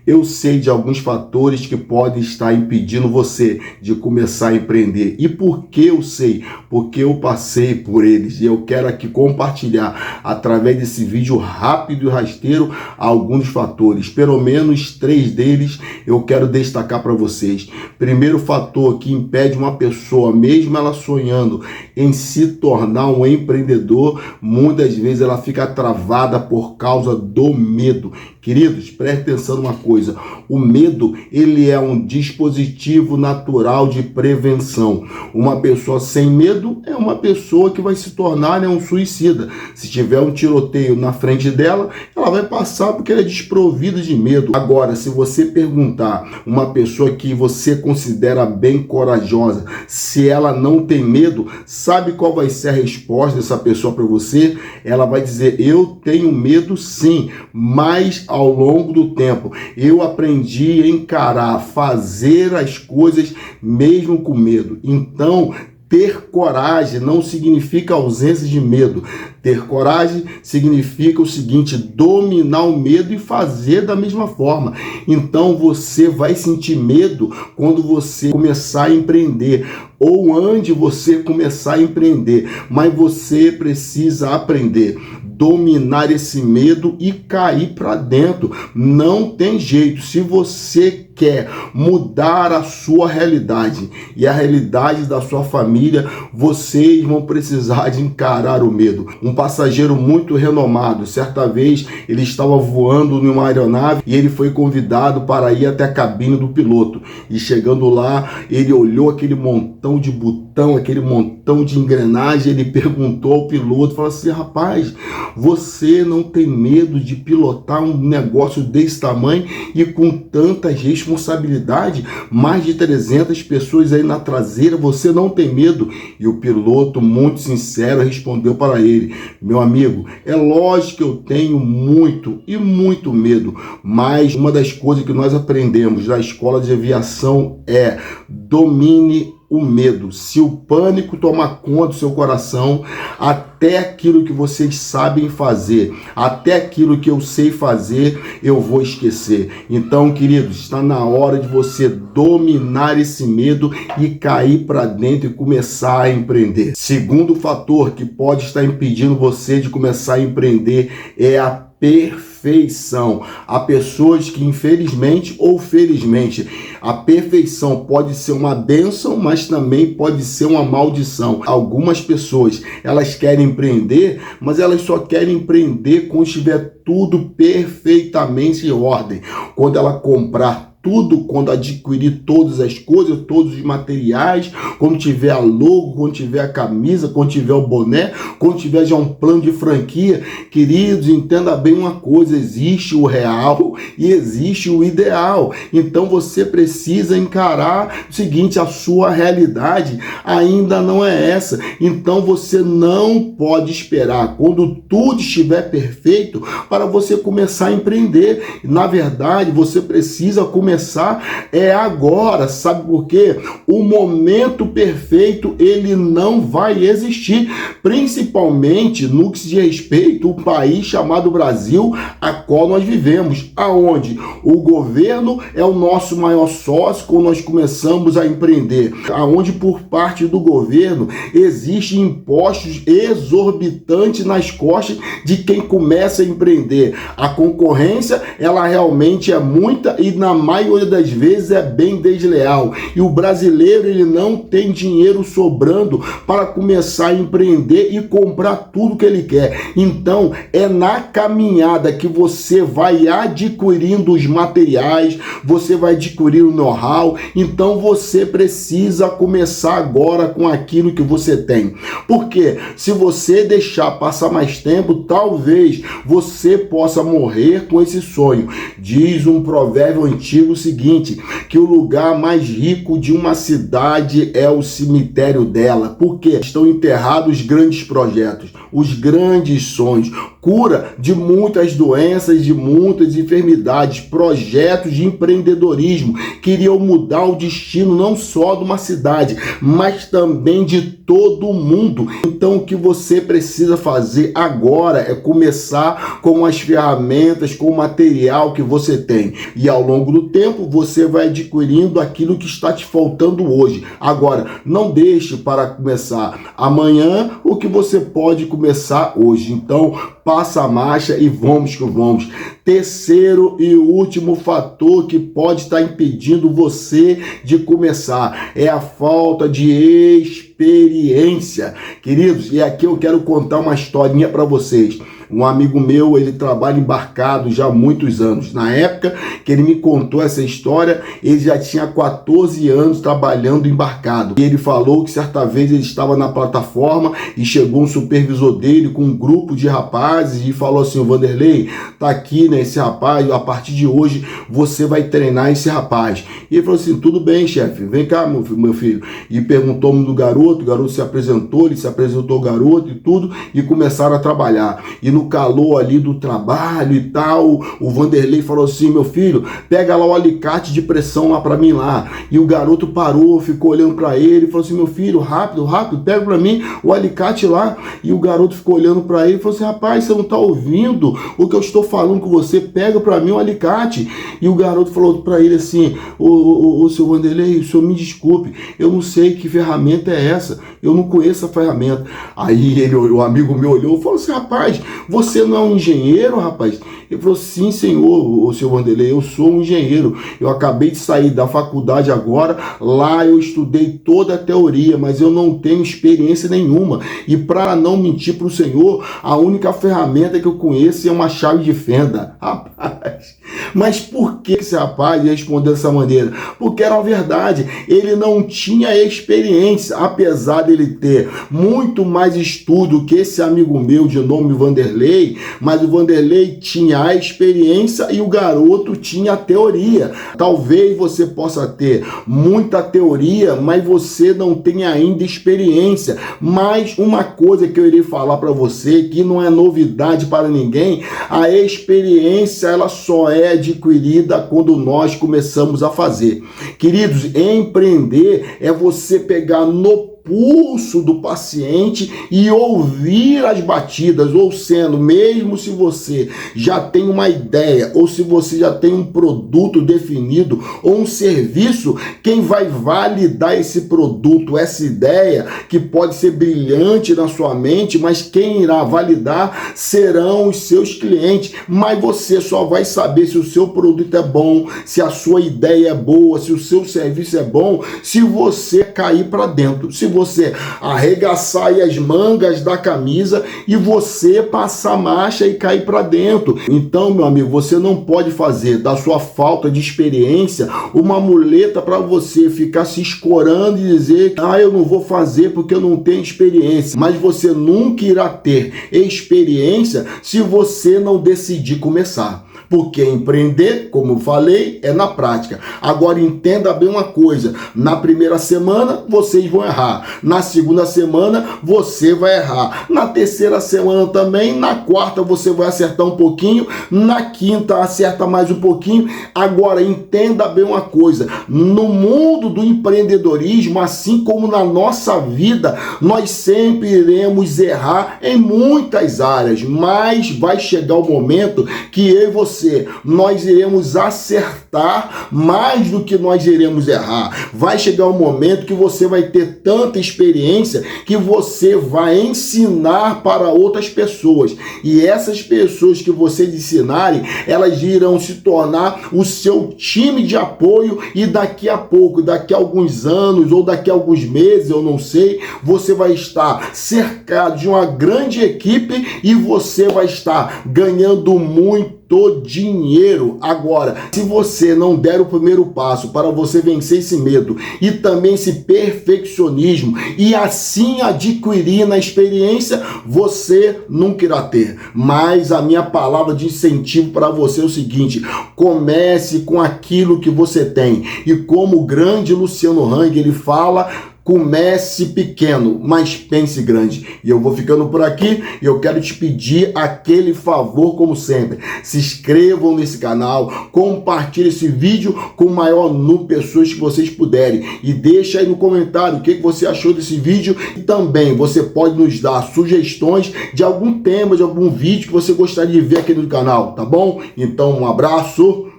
Eu sei de alguns fatores que podem estar impedindo você de começar a empreender. E por que eu sei? Porque eu passei por eles e eu quero aqui compartilhar através desse vídeo rápido e rasteiro alguns fatores. Pelo menos 3 deles eu quero destacar para vocês. Primeiro fator que impede uma pessoa, mesmo ela sonhando em se tornar um empreendedor, muitas vezes ela fica travada por causa do medo. Queridos, preste atenção numa coisa, o medo, ele é um dispositivo natural de prevenção. Uma pessoa sem medo é uma pessoa que vai se tornar um suicida. Se tiver um tiroteio na frente dela, ela vai passar porque ela é desprovida de medo. Agora, se você perguntar uma pessoa que você considera bem corajosa, se ela não tem medo, sabe qual vai ser a resposta dessa pessoa para você? Ela vai dizer, eu tenho medo sim, mas ao longo do tempo eu aprendi a encarar, fazer as coisas mesmo com medo. Então, ter coragem não significa ausência de medo. Ter coragem significa o seguinte, dominar o medo e fazer da mesma forma. Então você vai sentir medo quando você começar a empreender ou antes de você começar a empreender, mas você precisa aprender, dominar esse medo e cair para dentro. Não tem jeito. Se você quer mudar a sua realidade e a realidade da sua família, vocês vão precisar de encarar o medo. Um passageiro muito renomado, certa vez ele estava voando numa aeronave e ele foi convidado para ir até a cabine do piloto. E chegando lá, ele olhou aquele montão de botão, aquele montão de engrenagem, ele perguntou ao piloto, falou assim, rapaz, você não tem medo de pilotar um negócio desse tamanho e com tantas responsabilidades, mais de 300 pessoas aí na traseira, você não tem medo? E o piloto, muito sincero, respondeu para ele, meu amigo, é lógico que eu tenho muito e muito medo, mas uma das coisas que nós aprendemos na escola de aviação é domine o medo. Se o pânico tomar conta do seu coração, até aquilo que vocês sabem fazer, até aquilo que eu sei fazer, eu vou esquecer. Então, queridos, está na hora de você dominar esse medo e cair para dentro e começar a empreender. Segundo fator que pode estar impedindo você de começar a empreender é a perfeição. Há pessoas que, infelizmente ou felizmente, a perfeição pode ser uma bênção, mas também pode ser uma maldição. Algumas pessoas, elas querem empreender, mas elas só querem empreender quando estiver tudo perfeitamente em ordem. Quando ela comprar tudo, quando adquirir todas as coisas, todos os materiais, quando tiver a logo, quando tiver a camisa, quando tiver o boné, quando tiver já um plano de franquia. Queridos, entenda bem uma coisa, existe o real e existe o ideal. Então você precisa encarar o seguinte, a sua realidade ainda não é essa. Então você não pode esperar quando tudo estiver perfeito para você começar a empreender. Na verdade, você precisa começar agora, sabe por quê? O momento perfeito, ele não vai existir, principalmente no que se diz respeito ao país chamado Brasil, a qual nós vivemos, aonde o governo é o nosso maior sócio quando nós começamos a empreender, aonde por parte do governo existem impostos exorbitantes nas costas de quem começa a empreender. A concorrência, ela realmente é muita e na maioria das vezes é bem desleal. E o brasileiro, ele não tem dinheiro sobrando para começar a empreender e comprar tudo que ele quer. Então, é na caminhada que você vai adquirindo os materiais, você vai adquirir o know-how. Então, você precisa começar agora com aquilo que você tem. Porque se você deixar passar mais tempo, talvez você possa morrer com esse sonho. Diz um provérbio antigo o seguinte, que o lugar mais rico de uma cidade é o cemitério dela, porque estão enterrados os grandes projetos, os grandes sonhos. cura de muitas doenças, de muitas enfermidades, projetos de empreendedorismo que iriam mudar o destino não só de uma cidade, mas também de todo o mundo. Então o que você precisa fazer agora é começar com as ferramentas, com o material que você tem. E ao longo do tempo você vai adquirindo aquilo que está te faltando hoje. Agora, não deixe para começar amanhã o que você pode começar hoje. Então, passa a marcha e vamos que vamos. Terceiro e último fator que pode estar impedindo você de começar é a falta de experiência. Queridos, e aqui eu quero contar uma historinha para vocês. Um amigo meu, ele trabalha embarcado já há muitos anos. Na época que ele me contou essa história, ele já tinha 14 anos trabalhando embarcado. E ele falou que certa vez ele estava na plataforma e chegou um supervisor dele com um grupo de rapazes e falou assim: Vanderlei, tá aqui, né, esse rapaz, a partir de hoje você vai treinar esse rapaz. E ele falou assim: tudo bem, chefe, vem cá, meu filho. E perguntou o nome do garoto, o garoto se apresentou, ele se apresentou ao garoto e tudo, e começaram a trabalhar. E no calor ali do trabalho e tal, o Vanderlei falou assim: meu filho, pega lá o alicate de pressão lá para mim lá. E o garoto parou, ficou olhando para ele e falou assim: meu filho, rápido, pega para mim o alicate lá. E o garoto ficou olhando para ele e falou assim: rapaz, você não tá ouvindo o que eu estou falando com você? Pega para mim o alicate. E o garoto falou para ele assim: ô seu Vanderlei, o senhor me desculpe, eu não sei que ferramenta é essa, eu não conheço a ferramenta. Aí ele, o amigo meu olhou e falou assim: rapaz, você não é um engenheiro, rapaz? Ele falou: sim, senhor, o seu Vanderlei, eu sou um engenheiro. Eu acabei de sair da faculdade agora, lá eu estudei toda a teoria, mas eu não tenho experiência nenhuma. E para não mentir para o senhor, a única ferramenta que eu conheço é uma chave de fenda. Rapaz, mas por que esse rapaz respondeu dessa maneira? Porque era uma verdade, ele não tinha experiência, apesar dele ter muito mais estudo que esse amigo meu de nome Vanderlei, mas o Vanderlei tinha a experiência e o garoto tinha a teoria. Talvez você possa ter muita teoria, mas você não tem ainda experiência. Mas uma coisa que eu irei falar para você, que não é novidade para ninguém, a experiência ela só é adquirida quando nós começamos a fazer. Queridos, empreender é você pegar no pulso do paciente e ouvir as batidas, ou sendo, mesmo se você já tem uma ideia, ou se você já tem um produto definido, ou um serviço, quem vai validar esse produto, essa ideia, que pode ser brilhante na sua mente, mas quem irá validar serão os seus clientes. Mas você só vai saber se o seu produto é bom, se a sua ideia é boa, se o seu serviço é bom, se você cair para dentro, se você arregaçar aí as mangas da camisa e você passar marcha e cair para dentro. Então, meu amigo, você não pode fazer da sua falta de experiência uma muleta para você ficar se escorando e dizer: ah, eu não vou fazer porque eu não tenho experiência. Mas você nunca irá ter experiência se você não decidir começar. Porque empreender, como eu falei, é na prática. Agora entenda bem uma coisa: na primeira semana vocês vão errar, na segunda semana você vai errar, na terceira semana também, na quarta você vai acertar um pouquinho, na quinta acerta mais um pouquinho. Agora entenda bem uma coisa: no mundo do empreendedorismo, assim como na nossa vida, nós sempre iremos errar em muitas áreas, mas vai chegar o momento que eu e você, nós iremos acertar mais do que nós iremos errar. Vai chegar um momento que você vai ter tanta experiência que você vai ensinar para outras pessoas. E essas pessoas que vocês ensinarem, elas irão se tornar o seu time de apoio, e daqui a pouco, daqui a alguns anos ou daqui a alguns meses, eu não sei, você vai estar cercado de uma grande equipe e você vai estar ganhando muito dinheiro. Agora, se você não der o primeiro passo para você vencer esse medo e também esse perfeccionismo e assim adquirir na experiência, você nunca irá ter. Mas a minha palavra de incentivo para você é o seguinte: comece com aquilo que você tem. E como o grande Luciano Hang, ele fala, Comece pequeno, mas pense grande. E eu vou ficando por aqui e eu quero te pedir aquele favor, como sempre. Se inscrevam nesse canal, compartilhe esse vídeo com o maior número de pessoas que vocês puderem. E deixa aí no comentário o que você achou desse vídeo. E também você pode nos dar sugestões de algum tema, de algum vídeo que você gostaria de ver aqui no canal, tá bom? Então um abraço.